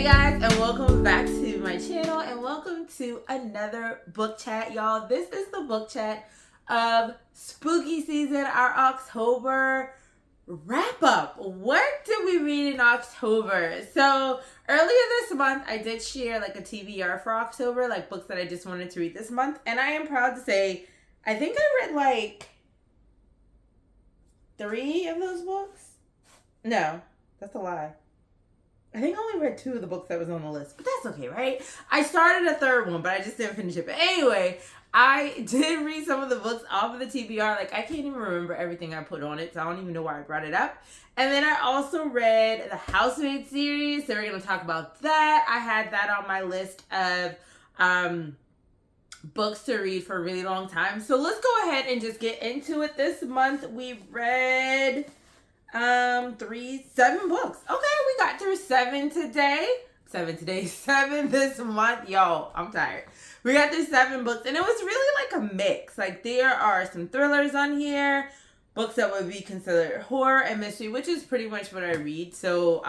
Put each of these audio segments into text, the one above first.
Hey guys, and welcome back to my channel, and welcome to another book chat, y'all. This is the book chat of spooky season, our October wrap up. What did we read in October? So earlier this month, I did share like a TBR for October, like books that I just wanted to read this month, and I am proud to say, I think I read like 3 of those books. No, that's a lie. I think I only read 2 of the books that was on the list, but that's okay, right? I started a 3rd one, but I just didn't finish it. But anyway, I did read some of the books off of the TBR. Like, I can't even remember everything I put on it, so I don't even know why I brought it up. And then I also read the Housemaid series, so we're going to talk about that. I had that on my list of books to read for a really long time. So let's go ahead and just get into it. This month we read 7 books. Okay, we got through 7 today. 7 this month. Yo, I'm tired. We got through 7 books, and it was really like a mix. Like, there are some thrillers on here, books that would be considered horror and mystery, which is pretty much what I read. So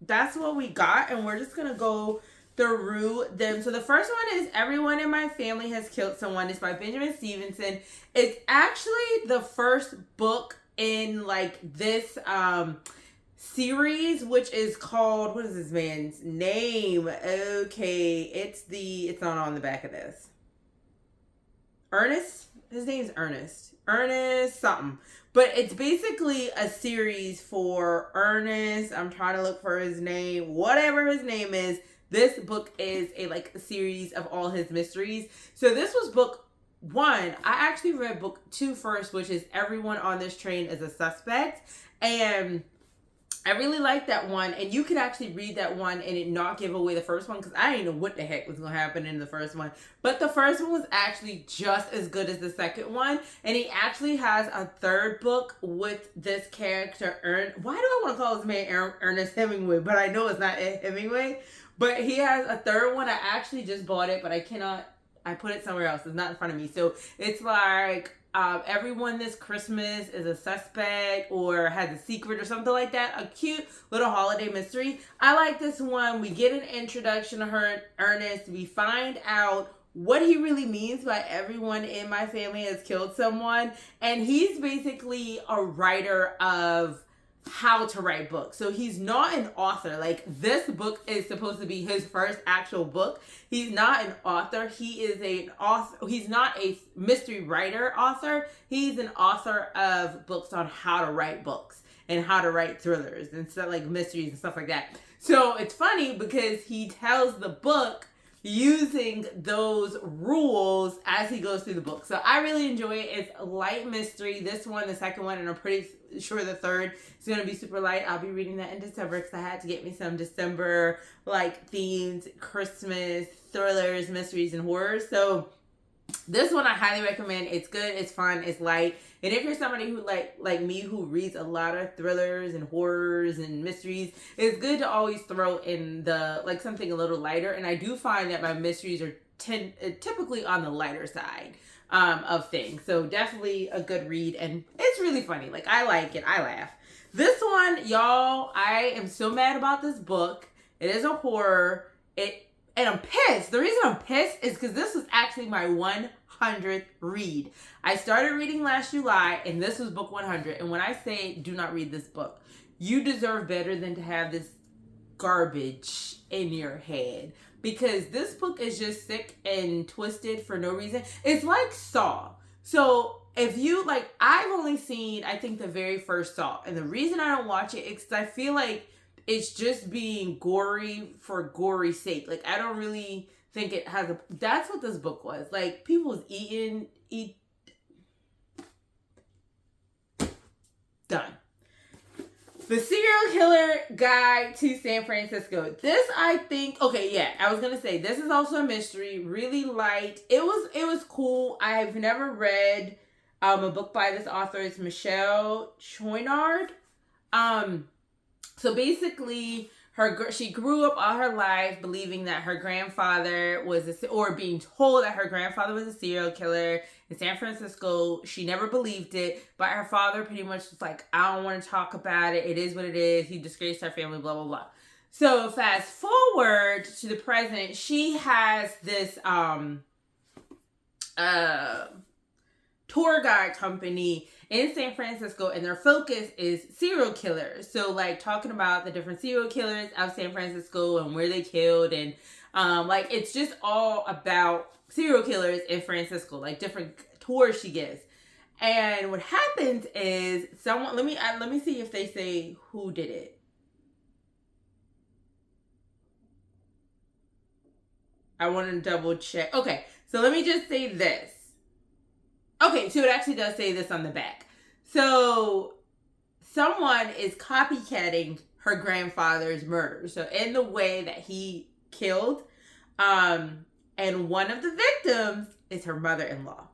that's what we got, and we're just gonna go through them. So the first one is Everyone in My Family Has Killed Someone. It's by Benjamin Stevenson. It's actually the first book in like this series, which is called, what is this man's name? Okay, it's not on the back of this. Ernest? His name's Ernest something. But it's basically a series for Ernest. I'm trying to look for his name. Whatever his name is, this book is a series of all his mysteries. So this was book 1. I actually read book 2 first, which is Everyone on This Train is a Suspect. And I really like that one. And you could actually read that one and it not give away the first one, because I didn't know what the heck was going to happen in the first one. But the first one was actually just as good as the second one. And he actually has a 3rd book with this character, Why do I want to call this man Ernest Hemingway? But I know it's not Hemingway. But he has a 3rd one. I actually just bought it, but I put it somewhere else. It's not in front of me. So it's like Everyone This Christmas is a Suspect or has a secret or something like that. A cute little holiday mystery. I like this one. We get an introduction to Ernest. We find out what he really means by everyone in my family has killed someone. And he's basically a writer of how to write books. So he's not an author. Like, this book is supposed to be his first actual book. He's not an author. He is an author. He's not a mystery writer author. He's an author of books on how to write books and how to write thrillers and stuff, like mysteries and stuff like that. So it's funny because he tells the book using those rules as he goes through the book. So I really enjoy it. It's a light mystery. This one, the second one, and I'm pretty sure the 3rd is going to be super light. I'll be reading that in December because I had to get me some December like themed Christmas thrillers, mysteries, and horrors. So this one I highly recommend. It's good, it's fun, it's light. And if you're somebody who like me, who reads a lot of thrillers and horrors and mysteries, it's good to always throw in the something a little lighter. And I do find that my mysteries are typically on the lighter side of things. So definitely a good read, and it's really funny. Like, I like it. I laugh. This one, y'all, I am so mad about this book. It is a horror. And I'm pissed. The reason I'm pissed is because this was actually my 100th read. I started reading last July, and this was book 100. And when I say do not read this book, you deserve better than to have this garbage in your head. Because this book is just sick and twisted for no reason. It's like Saw. So if you, I've only seen, I think, the very first Saw. And the reason I don't watch it is because I feel like it's just being gory for gory's sake. Like, I don't really think it has that's what this book was. Like, people was done. The Serial Killer Guide to San Francisco. This, I think, okay, yeah, I was gonna say, this is also a mystery, really light. It was cool. I've never read a book by this author. It's Michelle Chouinard. So basically, she grew up all her life believing that her grandfather was or being told that her grandfather was a serial killer in San Francisco. She never believed it, but her father pretty much was like, I don't want to talk about it. It is what it is. He disgraced our family, blah, blah, blah. So fast forward to the present, she has this tour guide company in San Francisco, and their focus is serial killers. So like talking about the different serial killers of San Francisco and where they killed, and like it's just all about serial killers in Francisco, like different tours she gives. And what happens is someone, let me see if they say who did it. I want to double check. Okay, so let me just say this. Okay, so it actually does say this on the back. So someone is copycatting her grandfather's murder. So in the way that he killed, and one of the victims is her mother-in-law.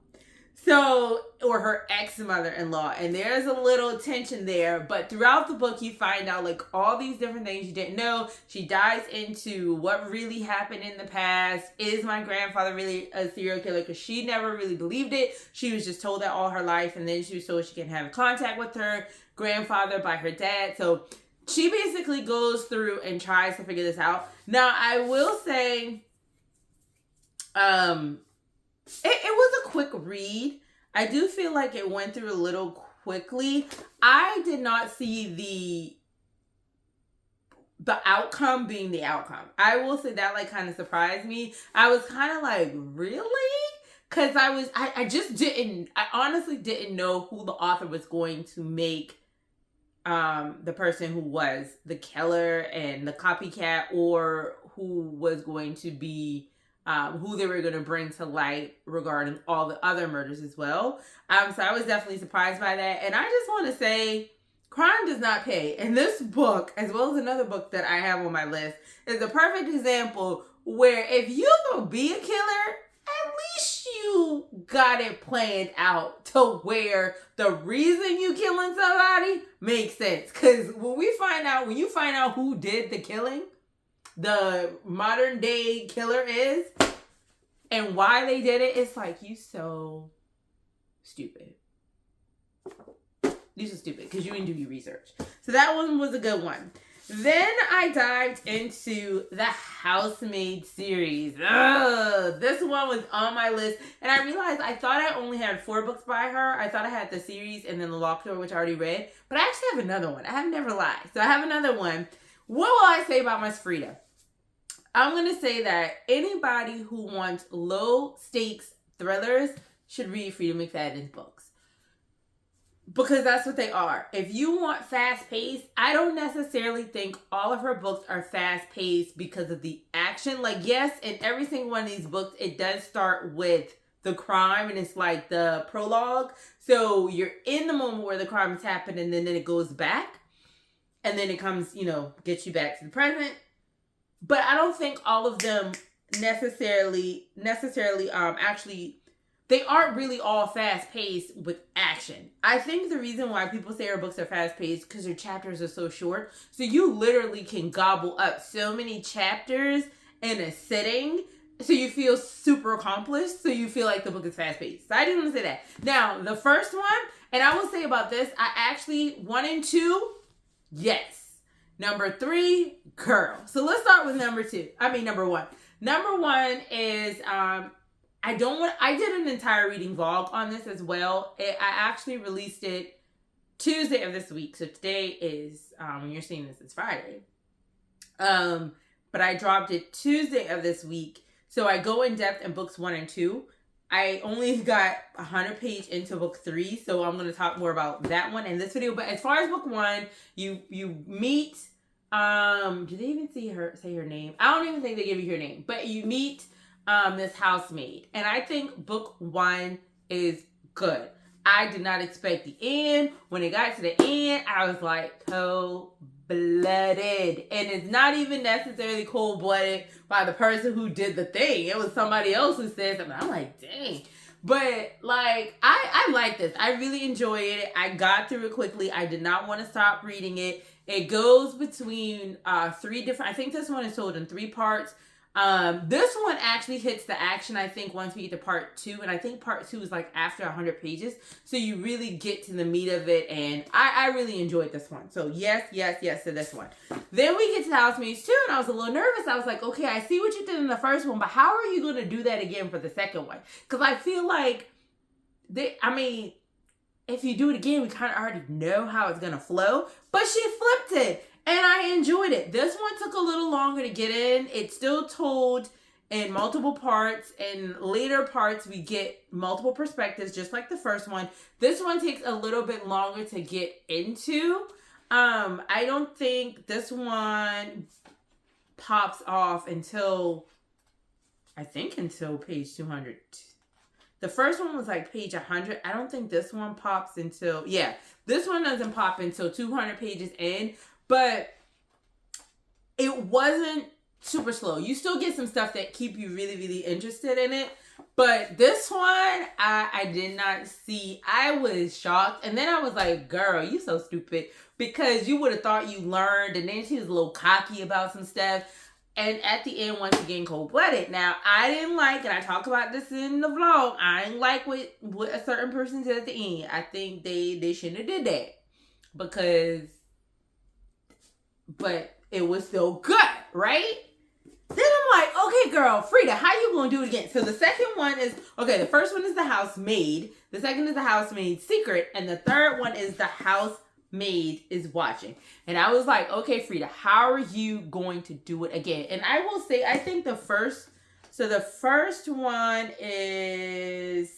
So, or her ex-mother-in-law. And there's a little tension there. But throughout the book, you find out like all these different things you didn't know. She dives into what really happened in the past. Is my grandfather really a serial killer? Because she never really believed it. She was just told that all her life. And then she was told she can have contact with her grandfather by her dad. So she basically goes through and tries to figure this out. Now, I will say, it was a quick read. I do feel like it went through a little quickly. I did not see the outcome being the outcome. I will say that like kind of surprised me. I was kind of like, really? Because I honestly didn't know who the author was going to make the person who was the killer and the copycat, or who was going to be who they were going to bring to light regarding all the other murders as well. So I was definitely surprised by that. And I just want to say, crime does not pay. And this book, as well as another book that I have on my list, is a perfect example where if you're going to be a killer, at least you got it planned out to where the reason you killing somebody makes sense. Because when you find out who did the killing, the modern day killer is, and why they did it, it's like, you so stupid. You so stupid because you didn't do your research. So that one was a good one. Then I dived into the Housemaid series. This one was on my list, and I realized I thought I only had 4 books by her. I thought I had the series and then The Locked Door, which I already read, but I actually have another one. I have never lied. So I have another one. What will I say about Miss Frieda? I'm going to say that anybody who wants low-stakes thrillers should read Freida McFadden's books. Because that's what they are. If you want fast-paced, I don't necessarily think all of her books are fast-paced because of the action. Like, yes, in every single one of these books, it does start with the crime, and it's like the prologue. So you're in the moment where the crime has happened, and then it goes back. And then it comes, gets you back to the present. But I don't think all of them necessarily actually, they aren't really all fast-paced with action. I think the reason why people say her books are fast-paced because her chapters are so short. So you literally can gobble up so many chapters in a sitting. So you feel super accomplished. So you feel like the book is fast-paced. So I didn't want to say that. Now, the first one, and I will say about this, I actually, 1 and 2, yes. Number 3, girl. So let's start with number 1. Number 1 is, I did an entire reading vlog on this as well. I actually released it Tuesday of this week. So today is, when you're seeing this, it's Friday. But I dropped it Tuesday of this week. So I go in depth in books 1 and 2. I only got 100 page into book 3, so I'm going to talk more about that one in this video. But as far as book 1, you meet, do they even say her name? I don't even think they give you her name, but you meet this housemaid. And I think book 1 is good. I did not expect the end. When it got to the end, I was like, cold-blooded. And it's not even necessarily cold-blooded by the person who did the thing. It was somebody else who said something. I'm like, dang. But, like, I like this. I really enjoy it. I got through it quickly. I did not want to stop reading it. It goes between 3 different... I think this one is told in 3 parts. This one actually hits the action, I think, once we get to part 2. And I think part 2 is like after 100 pages. So you really get to the meat of it. And I really enjoyed this one. So yes to this one. Then we get to the Housemaids 2. And I was a little nervous. I was like, okay, I see what you did in the first one. But how are you going to do that again for the second one? Because I feel like, if you do it again, we kind of already know how it's going to flow. But she flipped it. And I enjoyed it. This one took a little longer to get in. It's still told in multiple parts. In later parts, we get multiple perspectives, just like the first one. This one takes a little bit longer to get into. I don't think this one pops off until page 200. The first one was like page 100. I don't think this one pops until, this one doesn't pop until 200 pages in. But it wasn't super slow. You still get some stuff that keep you really, really interested in it. But this one, I did not see. I was shocked. And then I was like, girl, you so stupid. Because you would have thought you learned. And then she was a little cocky about some stuff. And at the end, once again, cold-blooded. Now, I didn't like, and I talk about this in the vlog, I didn't like what a certain person did at the end. I think they shouldn't have did that. But it was still good, right? Then I'm like, okay, girl, Frieda, how you gonna do it again? So the second one is, the first one is the Housemaid. The second is the Housemaid's Secret. And the third one is the Housemaid is Watching. And I was like, okay, Frieda, how are you going to do it again? And I will say, I think the first one is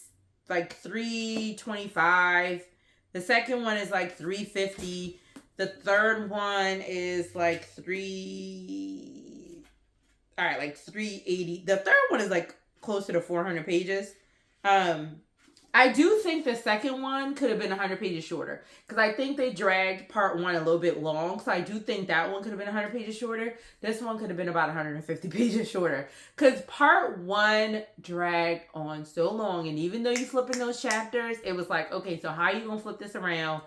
like 325. The second one is like 350. The third one is like 380. The third one is like closer to 400 pages. I do think the second one could have been 100 pages shorter. Because I think they dragged part 1 a little bit long. So I do think that one could have been 100 pages shorter. This one could have been about 150 pages shorter. Because part 1 dragged on so long. And even though you flip in those chapters, it was like, okay, so how are you going to flip this around?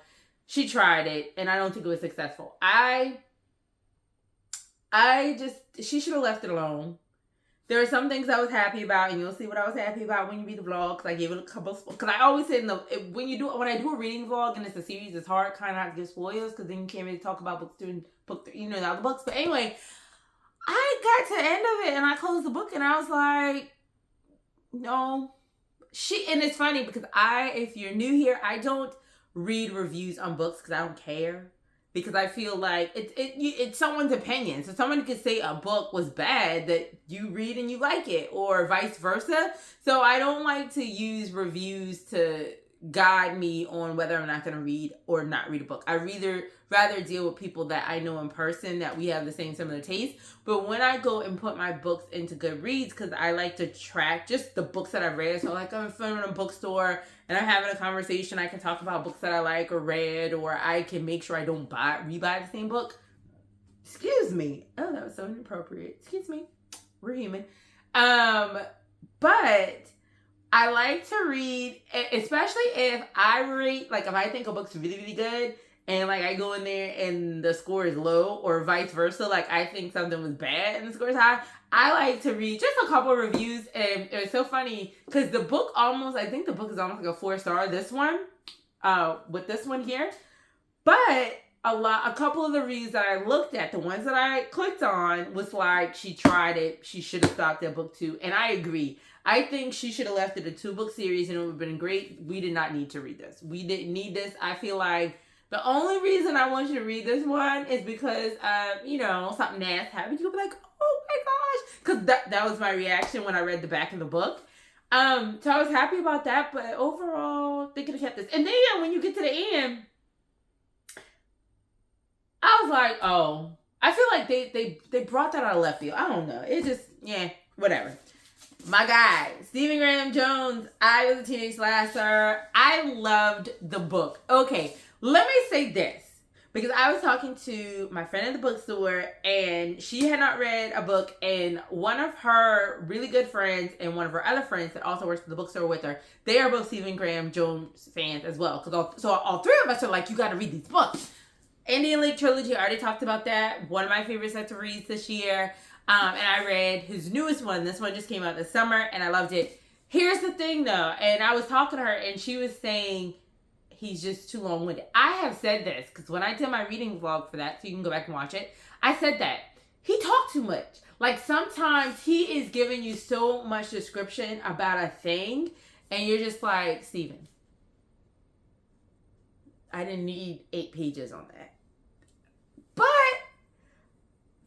She tried it, and I don't think it was successful. She should have left it alone. There are some things I was happy about, and you'll see what I was happy about when you read the vlog, because I gave it a couple of, because I always say when I do a reading vlog, and it's a series, it's hard kind of not to give spoilers, because then you can't really talk about the other books. But anyway, I got to the end of it, and I closed the book, and I was like, no. And it's funny, because if you're new here, I don't read reviews on books because I don't care, because I feel like it's someone's opinion. So someone could say a book was bad that you read and you like it, or vice versa. So I don't like to use reviews to guide me on whether I'm not going to read or not read a book. I rather deal with people that I know in person, that we have the same similar taste. But when I go and put my books into Goodreads, because I like to track just the books that I've read. So like I'm in front of a bookstore and I'm having a conversation, I can talk about books that I like or read, or I can make sure I don't rebuy the same book. Excuse me. Oh, that was so inappropriate. Excuse me. We're human. But I like to read, especially if I rate, like if I think a book's really, really good, and like I go in there and the score is low, or vice versa, like I think something was bad and the score is high, I like to read just a couple of reviews. And it's so funny because I think the book is almost like a 4-star, this one, with this one here. But a couple of the reviews that I looked at, the ones that I clicked on, was like, she tried it, she should have stopped at book 2. And I agree. I think she should have left it a 2-book series and it would have been great. We did not need to read this. We didn't need this. I feel like the only reason I want you to read this one is because, something nasty happened. You'll be like, oh my gosh. Because that was my reaction when I read the back of the book. So I was happy about that. But overall, they could have kept this. And then when you get to the end, I was like, oh. I feel like they brought that out of left field. I don't know. It just, whatever. My guy, Stephen Graham Jones, I Was a Teenage Slasher. I loved the book. Okay, let me say this, because I was talking to my friend at the bookstore, and she had not read a book, and one of her really good friends and one of her other friends that also works at the bookstore with her, they are both Stephen Graham Jones fans as well. So all three of us are like, you got to read these books. Indian Lake Trilogy, I already talked about that. One of my favorite sets of reads this year. And I read his newest one. This one just came out this summer, and I loved it. Here's the thing, though. And I was talking to her, and she was saying he's just too long-winded. I have said this, because when I did my reading vlog for that, so you can go back and watch it, I said that. He talked too much. Like, sometimes he is giving you so much description about a thing, and you're just like, Steven, I didn't need 8 pages on that. But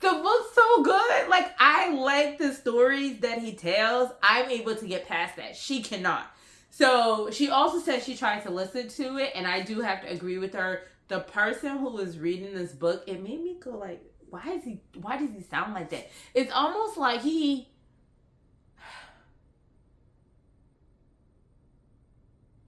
the book's so good. Like, I like the stories that he tells. I'm able to get past that. She cannot. So she also said she tried to listen to it, and I do have to agree with her. The person who was reading this book, it made me go like, why does he sound like that? It's almost like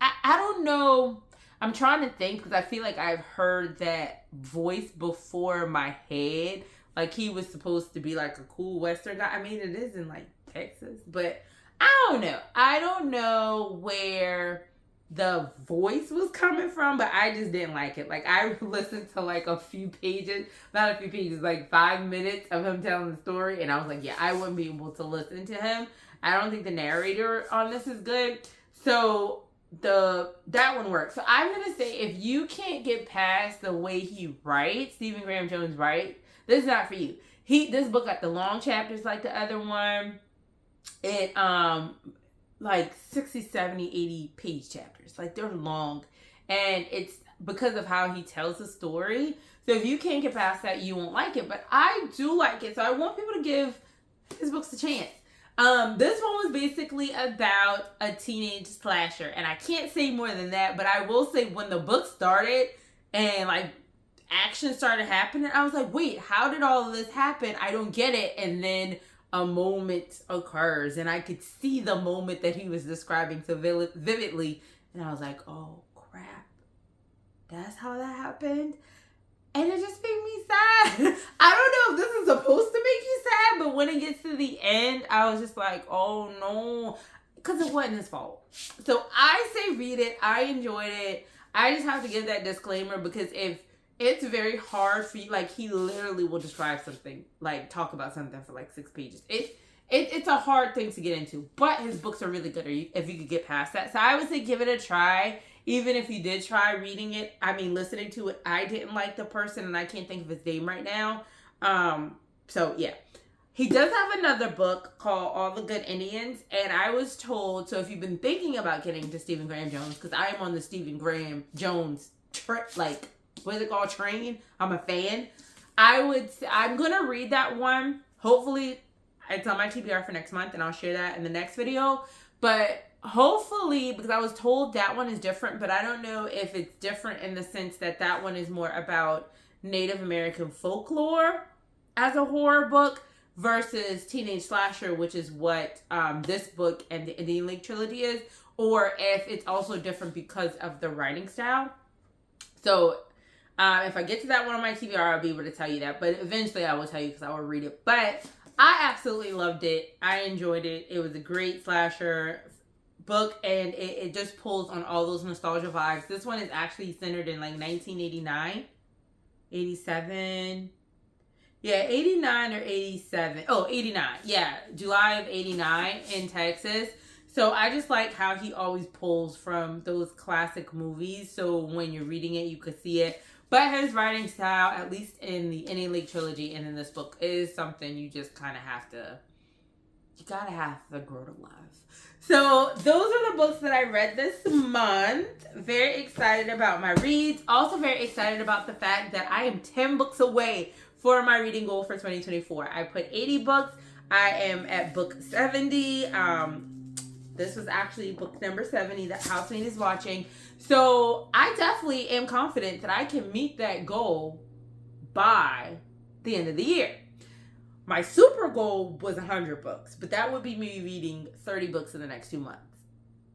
I don't know. I'm trying to think, because I feel like I've heard that voice before my head. Like, he was supposed to be like a cool Western guy. I mean, it is in like Texas, but I don't know. I don't know where the voice was coming from, but I just didn't like it. Like, I listened to like a few pages, not a few pages, like 5 minutes of him telling the story, and I was like, yeah, I wouldn't be able to listen to him. I don't think the narrator on this is good. So that one works. So I'm gonna say, if you can't get past the way he writes, Stephen Graham Jones writes, this is not for you. This book got the long chapters like the other one. It like 60, 70, 80 page chapters. Like, they're long, and it's because of how he tells the story. So if you can't get past that, you won't like it. But I do like it, so I want people to give his books a chance. This one was basically about a teenage slasher, and I can't say more than that, but I will say when the book started and like action started happening, I was like, wait, how did all of this happen? I don't get it. And then a moment occurs, and I could see the moment that he was describing so vividly, and I was like, oh crap, that's how that happened. And it just made me sad. I don't know if this is supposed to make you sad, but when it gets to the end, I was just like, oh no, because it wasn't his fault. So I say read it. I enjoyed it. I just have to give that disclaimer, because if it's very hard for you, like, he literally will describe something, like talk about something for like 6 pages. It's a hard thing to get into, but his books are really good if you could get past that. So I would say give it a try. Even if you did try reading it, listening to it, I didn't like the person, and I can't think of his name right now. So yeah. He does have another book called All the Good Indians, and I was told, so if you've been thinking about getting to Stephen Graham Jones, because I am on the Stephen Graham Jones, what is it called, train? I'm a fan. I'm going to read that one. Hopefully, it's on my TBR for next month, and I'll share that in the next video. But hopefully, because I was told that one is different, but I don't know if it's different in the sense that one is more about Native American folklore as a horror book versus Teenage Slasher, which is what this book and the Indian Lake trilogy is, or if it's also different because of the writing style. So if I get to that one on my TBR, I'll be able to tell you that, but eventually I will tell you, because I will read it. But I absolutely loved it. I enjoyed it. It was a great slasher book, and it just pulls on all those nostalgia vibes. This one is actually centered in like 1989, 87. Yeah, 89 or 87. Oh, 89. Yeah, July of 89 in Texas. So I just like how he always pulls from those classic movies. So when you're reading it, you could see it. But his writing style, at least in the Indian Lake trilogy and in this book, is something you just kind of gotta have to grow to love. So those are the books that I read this month. Very excited about my reads. Also very excited about the fact that I am 10 books away for my reading goal for 2024. I put 80 books. I am at book 70. This was actually book number 70 that Housemaid is watching. So I definitely am confident that I can meet that goal by the end of the year. My super goal was 100 books, but that would be me reading 30 books in the next 2 months.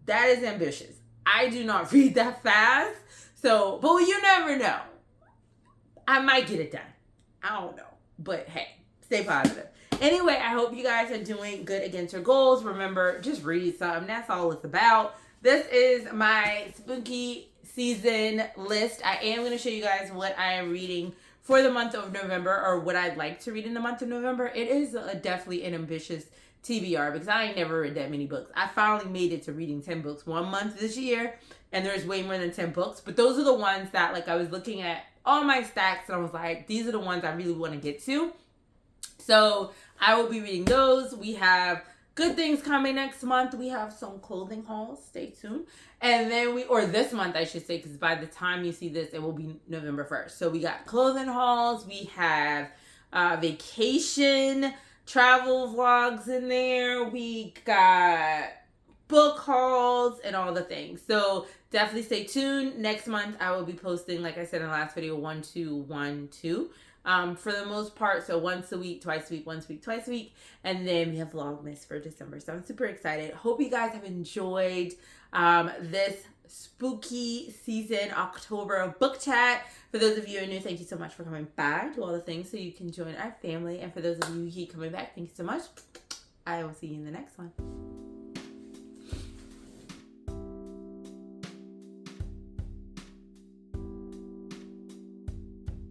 That is ambitious. I do not read that fast. So, but you never know. I might get it done. I don't know. But hey, stay positive. Anyway, I hope you guys are doing good against your goals. Remember, just read something. That's all it's about. This is my spooky season list. I am going to show you guys what I am reading for the month of November, or what I'd like to read in the month of November, it is definitely an ambitious TBR, because I ain't never read that many books. I finally made it to reading 10 books 1 month this year, and there's way more than 10 books, but those are the ones that, like, I was looking at all my stacks and I was like, these are the ones I really want to get to. So I will be reading those. We have good things coming next month. We have some clothing hauls. Stay tuned. And then or this month, I should say, because by the time you see this, it will be November 1st. So we got clothing hauls. We have vacation, travel vlogs in there. We got book hauls and all the things. So definitely stay tuned. Next month, I will be posting, like I said in the last video, 1, 2, 1, 2. For the most part, so once a week, twice a week, once a week, twice a week, and then we have Vlogmas for December. So I'm super excited. Hope you guys have enjoyed this spooky season, October book chat. For those of you who are new, thank you so much for coming back. Do all the things so you can join our family. And for those of you who keep coming back, thank you so much. I will see you in the next one.